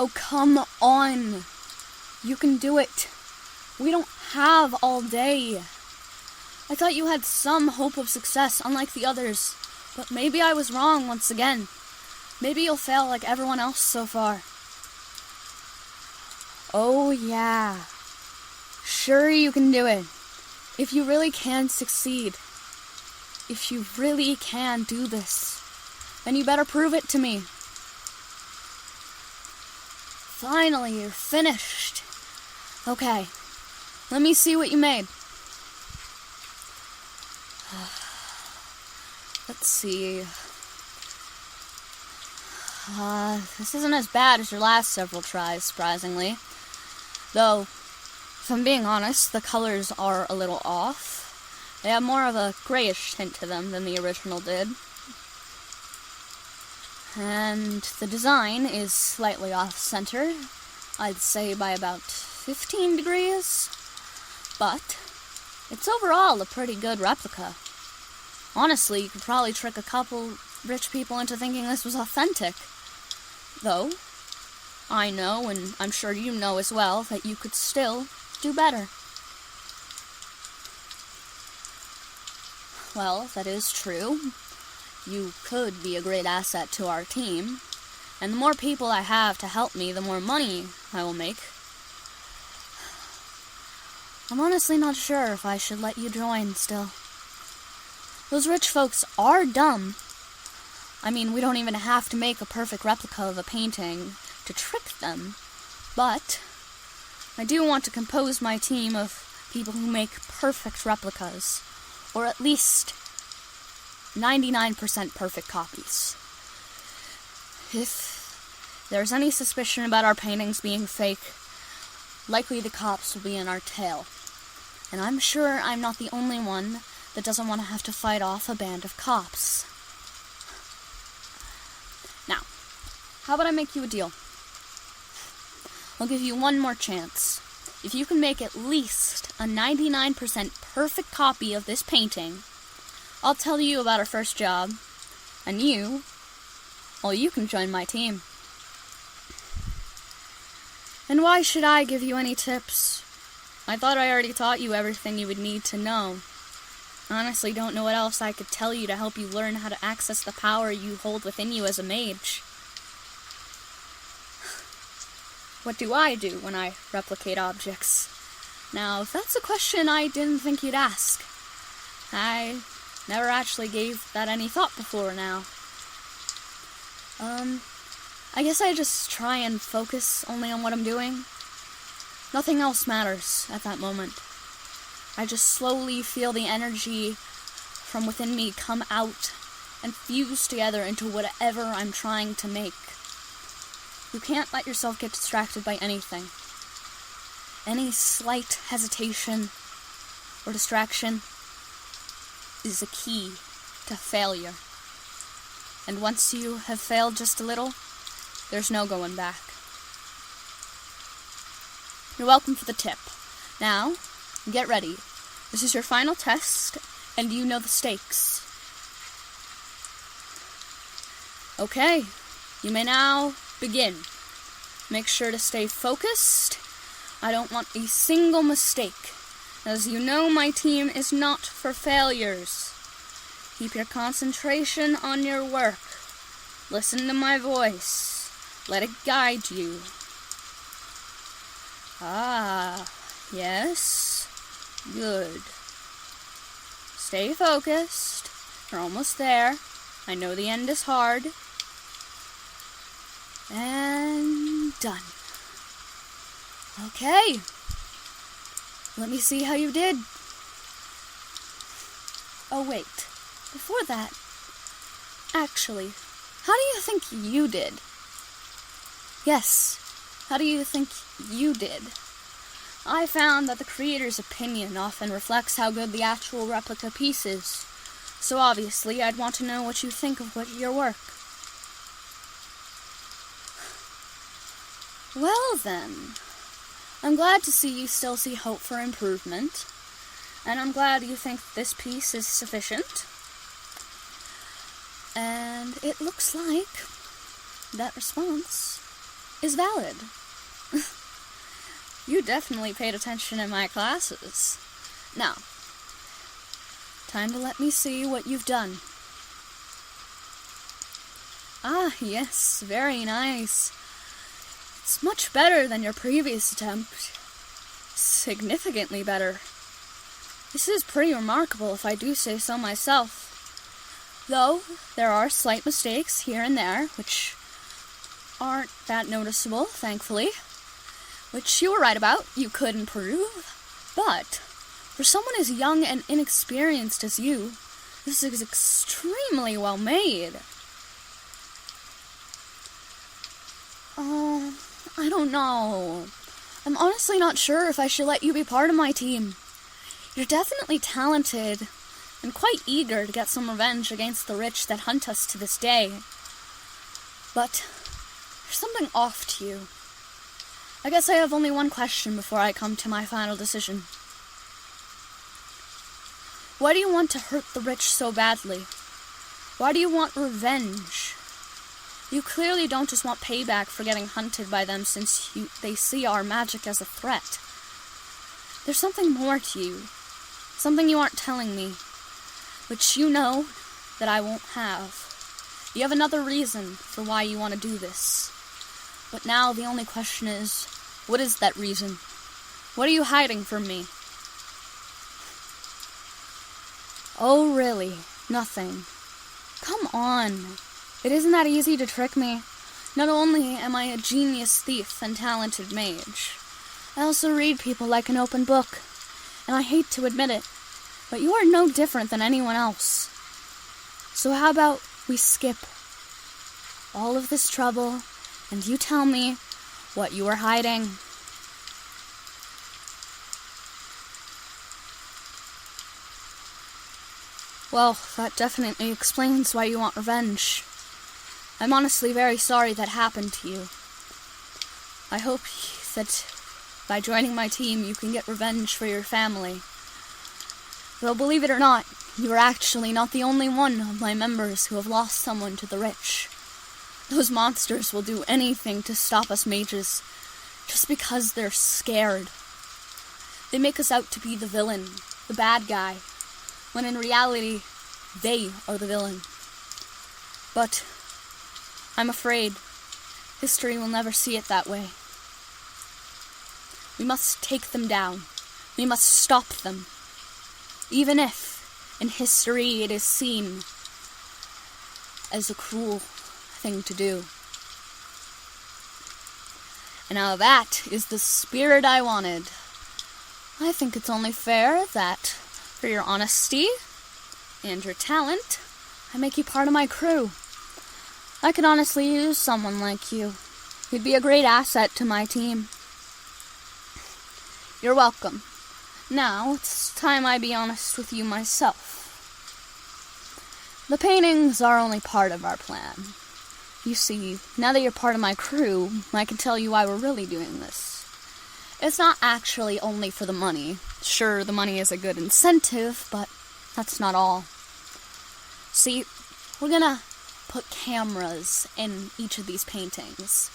Oh, come on. You can do it. We don't have all day. I thought you had some hope of success, unlike the others. But maybe I was wrong once again. Maybe you'll fail like everyone else so far. Oh, yeah. Sure you can do it. If you really can succeed. If you really can do this, then you better prove it to me. Finally, you're finished. Okay, let me see what you made. Let's see. This isn't as bad as your last several tries, surprisingly. Though, if I'm being honest, the colors are a little off. They have more of a grayish tint to them than the original did. And the design is slightly off-center, I'd say by about 15 degrees. But it's overall a pretty good replica. Honestly, you could probably trick a couple rich people into thinking this was authentic. Though, I know, and I'm sure you know as well, that you could still do better. Well, that is true. You could be a great asset to our team, and the more people I have to help me, the more money I will make. I'm honestly not sure if I should let you join still. Those rich folks are dumb. I mean, we don't even have to make a perfect replica of a painting to trick them, but I do want to compose my team of people who make perfect replicas. Or at least 99% perfect copies. If there's any suspicion about our paintings being fake, likely the cops will be in our tail. And I'm sure I'm not the only one that doesn't want to have to fight off a band of cops. Now, how about I make you a deal? I'll give you one more chance. If you can make at least a 99% perfect copy of this painting, I'll tell you about our first job, and you can join my team. And why should I give you any tips? I thought I already taught you everything you would need to know. I honestly don't know what else I could tell you to help you learn how to access the power you hold within you as a mage. What do I do when I replicate objects? Now, if that's a question I didn't think you'd ask. I never actually gave that any thought before now. I guess I just try and focus only on what I'm doing. Nothing else matters at that moment. I just slowly feel the energy from within me come out and fuse together into whatever I'm trying to make. You can't let yourself get distracted by anything. Any slight hesitation or distraction is a key to failure. And once you have failed just a little, there's no going back. You're welcome for the tip. Now, get ready. This is your final test, and you know the stakes. Okay, you may now begin. Make sure to stay focused. I don't want a single mistake. As you know, my team is not for failures. Keep your concentration on your work. Listen to my voice. Let it guide you. Ah, yes. Good. Stay focused. You're almost there. I know the end is hard. And done. Okay. Let me see how you did. Oh, wait. Before that, actually, how do you think you did? Yes, how do you think you did? I found that the creator's opinion often reflects how good the actual replica piece is. So obviously, I'd want to know what you think of your work. Well then, I'm glad to see you still see hope for improvement, and I'm glad you think this piece is sufficient. And it looks like that response is valid. You definitely paid attention in my classes. Now, time to let me see what you've done. Ah, yes, very nice. It's much better than your previous attempt. Significantly better. This is pretty remarkable, if I do say so myself. Though, there are slight mistakes here and there, which aren't that noticeable, thankfully. Which you were right about, you could improve. But, for someone as young and inexperienced as you, this is extremely well made. I don't know. I'm honestly not sure if I should let you be part of my team. You're definitely talented, and quite eager to get some revenge against the rich that hunt us to this day. But, there's something off to you. I guess I have only one question before I come to my final decision. Why do you want to hurt the rich so badly? Why do you want revenge? You clearly don't just want payback for getting hunted by them since they see our magic as a threat. There's something more to you. Something you aren't telling me, which you know that I won't have. You have another reason for why you want to do this. But now the only question is, what is that reason? What are you hiding from me? Oh, really? Nothing. Come on. It isn't that easy to trick me. Not only am I a genius thief and talented mage, I also read people like an open book, and I hate to admit it, but you are no different than anyone else. So how about we skip all of this trouble, and you tell me what you are hiding? Well, that definitely explains why you want revenge. I'm honestly very sorry that happened to you. I hope that by joining my team you can get revenge for your family. Though believe it or not, you are actually not the only one of my members who have lost someone to the rich. Those monsters will do anything to stop us mages, just because they're scared. They make us out to be the villain, the bad guy, when in reality, they are the villain. But I'm afraid history will never see it that way. We must take them down. We must stop them. Even if, in history, it is seen as a cruel thing to do. And now that is the spirit I wanted. I think it's only fair that, for your honesty and your talent, I make you part of my crew. I could honestly use someone like you. You'd be a great asset to my team. You're welcome. Now, it's time I be honest with you myself. The paintings are only part of our plan. You see, now that you're part of my crew, I can tell you why we're really doing this. It's not actually only for the money. Sure, the money is a good incentive, but that's not all. See, we're gonna put cameras in each of these paintings.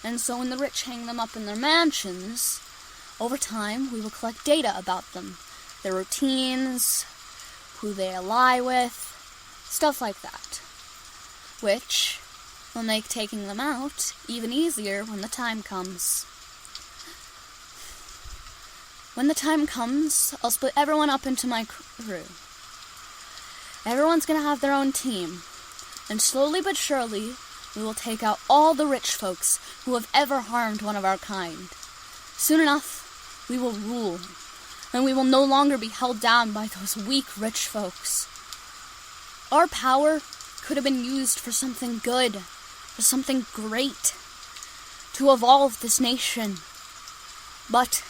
And so when the rich hang them up in their mansions, over time we will collect data about them. Their routines, who they ally with, stuff like that. Which will make taking them out even easier when the time comes. When the time comes, I'll split everyone up into my crew. Everyone's gonna have their own team. And slowly but surely, we will take out all the rich folks who have ever harmed one of our kind. Soon enough, we will rule, and we will no longer be held down by those weak rich folks. Our power could have been used for something good, for something great, to evolve this nation. But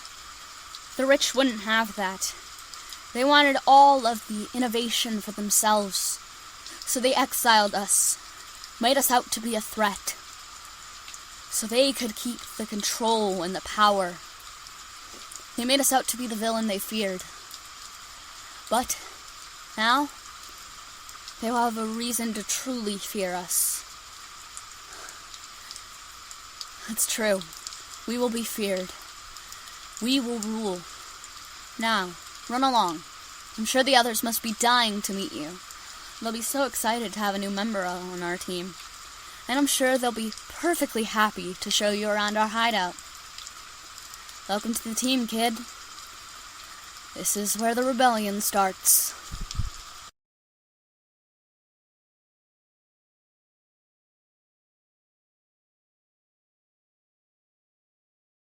the rich wouldn't have that. They wanted all of the innovation for themselves. So they exiled us, made us out to be a threat, so they could keep the control and the power. They made us out to be the villain they feared. But now, they will have a reason to truly fear us. It's true. We will be feared. We will rule. Now, run along. I'm sure the others must be dying to meet you. They'll be so excited to have a new member on our team. And I'm sure they'll be perfectly happy to show you around our hideout. Welcome to the team, kid. This is where the rebellion starts.